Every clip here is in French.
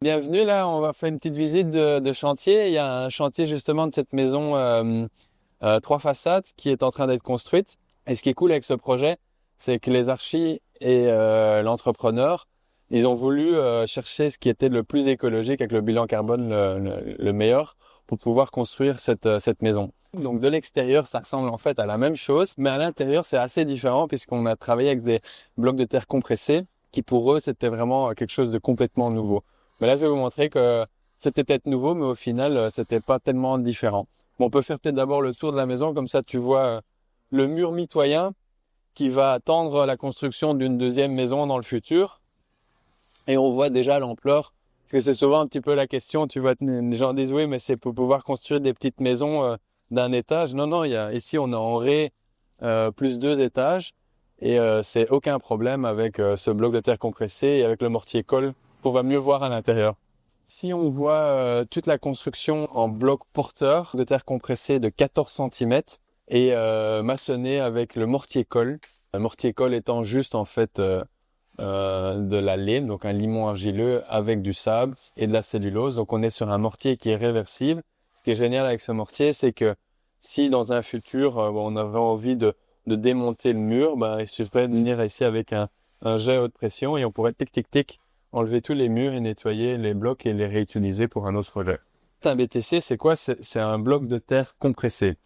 Bienvenue, là, on va faire une petite visite de chantier. Il y a un chantier justement de cette maison 3 façades qui est en train d'être construite. Et ce qui est cool avec ce projet, c'est que les archis et l'entrepreneur, ils ont voulu chercher ce qui était le plus écologique avec le bilan carbone le meilleur pour pouvoir construire cette maison. Donc de l'extérieur, ça ressemble en fait à la même chose, mais à l'intérieur, c'est assez différent puisqu'on a travaillé avec des blocs de terre compressés qui pour eux, c'était vraiment quelque chose de complètement nouveau. Mais là, je vais vous montrer que c'était peut-être nouveau, mais au final, c'était pas tellement différent. Bon, on peut faire peut-être d'abord le tour de la maison, comme ça tu vois le mur mitoyen qui va attendre la construction d'une deuxième maison dans le futur. Et on voit déjà l'ampleur, parce que c'est souvent un petit peu la question, tu vois, les gens disent oui, mais c'est pour pouvoir construire des petites maisons d'un étage. Non, non, ici on est en rez plus 2 étages, et c'est aucun problème avec ce bloc de terre compressé et avec le mortier colle pour va mieux voir à l'intérieur. Si on voit toute la construction en bloc porteur de terre compressée de 14 cm et maçonné avec le mortier colle. Le mortier colle étant juste en fait de la lime, donc un limon argileux avec du sable et de la cellulose. Donc on est sur un mortier qui est réversible. Ce qui est génial avec ce mortier, c'est que si dans un futur on avait envie de démonter le mur, il suffirait de venir ici avec un jet à haute pression et on pourrait tic tic tic enlever tous les murs et nettoyer les blocs et les réutiliser pour un autre projet. Un BTC, c'est quoi? C'est un bloc de terre compressé.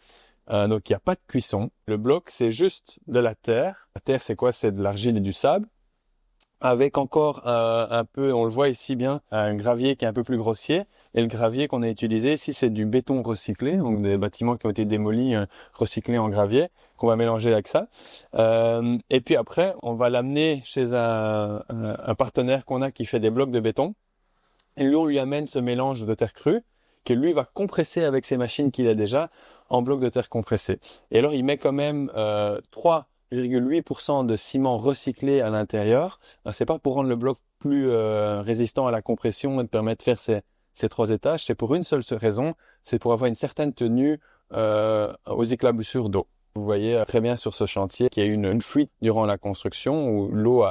Donc il n'y a pas de cuisson. Le bloc, c'est juste de la terre. La terre, c'est quoi? C'est de l'argile et du sable avec encore un peu, on le voit ici bien, un gravier qui est un peu plus grossier. Et le gravier qu'on a utilisé ici, c'est du béton recyclé, donc des bâtiments qui ont été démolis, recyclés en gravier, qu'on va mélanger avec ça. Et puis après, on va l'amener chez un partenaire qu'on a qui fait des blocs de béton. Et lui, on lui amène ce mélange de terre crue que lui va compresser avec ses machines qu'il a déjà en blocs de terre compressés. Et alors, il met quand même 3,8% de ciment recyclé à l'intérieur. C'est pas pour rendre le bloc plus résistant à la compression et de permettre de faire ces 3 étages. C'est pour une seule raison, c'est pour avoir une certaine tenue aux éclaboussures d'eau. Vous voyez très bien sur ce chantier qu'il y a eu une fuite durant la construction où l'eau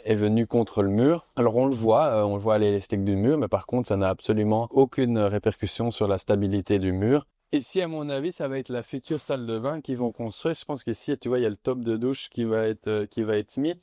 est venue contre le mur. Alors on le voit à l'élastique du mur, mais par contre ça n'a absolument aucune répercussion sur la stabilité du mur. Ici, à mon avis, ça va être la future salle de bain qu'ils vont construire. Je pense qu'ici, tu vois, il y a le top de douche qui va être mis.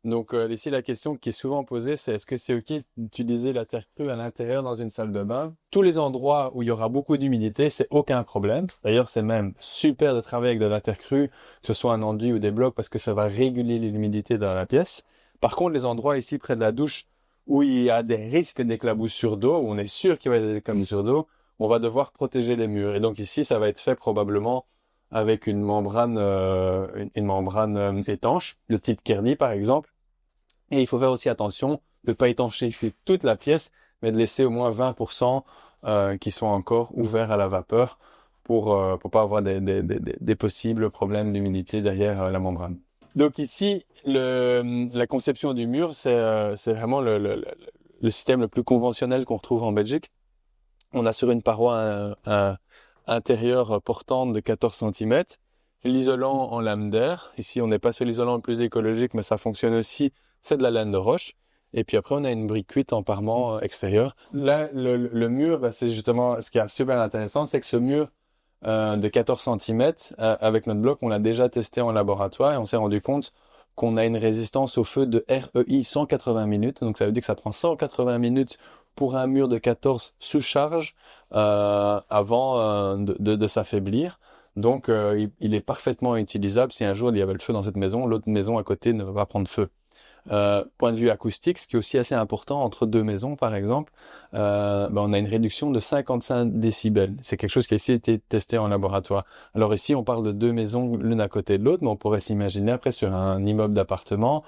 Donc ici, la question qui est souvent posée, c'est est-ce que c'est OK d'utiliser la terre crue à l'intérieur dans une salle de bain? Tous les endroits où il y aura beaucoup d'humidité, c'est aucun problème. D'ailleurs, c'est même super de travailler avec de la terre crue, que ce soit un enduit ou des blocs, parce que ça va réguler l'humidité dans la pièce. Par contre, les endroits ici près de la douche où il y a des risques d'éclaboussure d'eau, où on est sûr qu'il va y avoir des éclaboussures d'eau, on va devoir protéger les murs. Et donc ici, ça va être fait probablement avec une membrane, une membrane étanche, le type Kearney par exemple. Et il faut faire aussi attention de ne pas étanchéifier toute la pièce, mais de laisser au moins 20% qui sont encore ouverts à la vapeur pour pas avoir des possibles problèmes d'humidité derrière la membrane. Donc ici, la conception du mur, c'est vraiment le système le plus conventionnel qu'on retrouve en Belgique. On a sur une paroi un intérieur portante de 14 cm, l'isolant en lame d'air. Ici, on n'est pas sur l'isolant le plus écologique, mais ça fonctionne aussi. C'est de la laine de roche. Et puis après, on a une brique cuite en parement extérieur. Là, le mur, c'est justement ce qui est super intéressant, c'est que ce mur de 14 cm, avec notre bloc, on l'a déjà testé en laboratoire et on s'est rendu compte qu'on a une résistance au feu de REI 180 minutes. Donc ça veut dire que ça prend 180 minutes pour un mur de 14 sous charge avant de s'affaiblir. Donc il est parfaitement utilisable. Si un jour il y avait le feu dans cette maison, l'autre maison à côté ne va pas prendre feu. Point de vue acoustique, ce qui est aussi assez important entre deux maisons, par exemple, on a une réduction de 55 décibels. C'est quelque chose qui a aussi été testé en laboratoire. Alors ici, on parle de deux maisons l'une à côté de l'autre, mais on pourrait s'imaginer après sur un immeuble d'appartement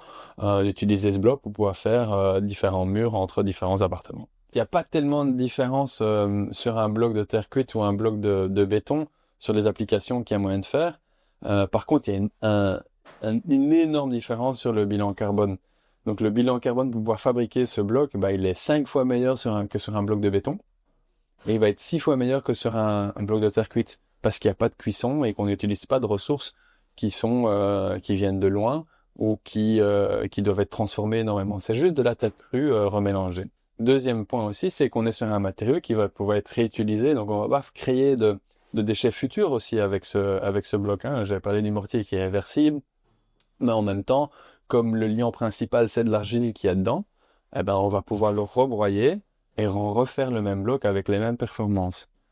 d'utiliser ce bloc pour pouvoir faire différents murs entre différents appartements. Il n'y a pas tellement de différence sur un bloc de terre cuite ou un bloc de béton sur les applications qu'il y a moyen de faire. Par contre, il y a une énorme différence sur le bilan carbone. Donc le bilan carbone pour pouvoir fabriquer ce bloc, il est 5 fois meilleur que sur un bloc de béton. Et il va être 6 fois meilleur que sur un bloc de terre cuite. Parce qu'il n'y a pas de cuisson et qu'on n'utilise pas de ressources qui viennent de loin ou qui doivent être transformées énormément. C'est juste de la terre crue remélangée. Deuxième point aussi, c'est qu'on est sur un matériau qui va pouvoir être réutilisé, donc on va pas créer de déchets futurs aussi avec ce bloc, hein. J'avais parlé du mortier qui est réversible, mais en même temps, comme le liant principal c'est de l'argile qu'il y a dedans, eh ben on va pouvoir le rebroyer et refaire le même bloc avec les mêmes performances.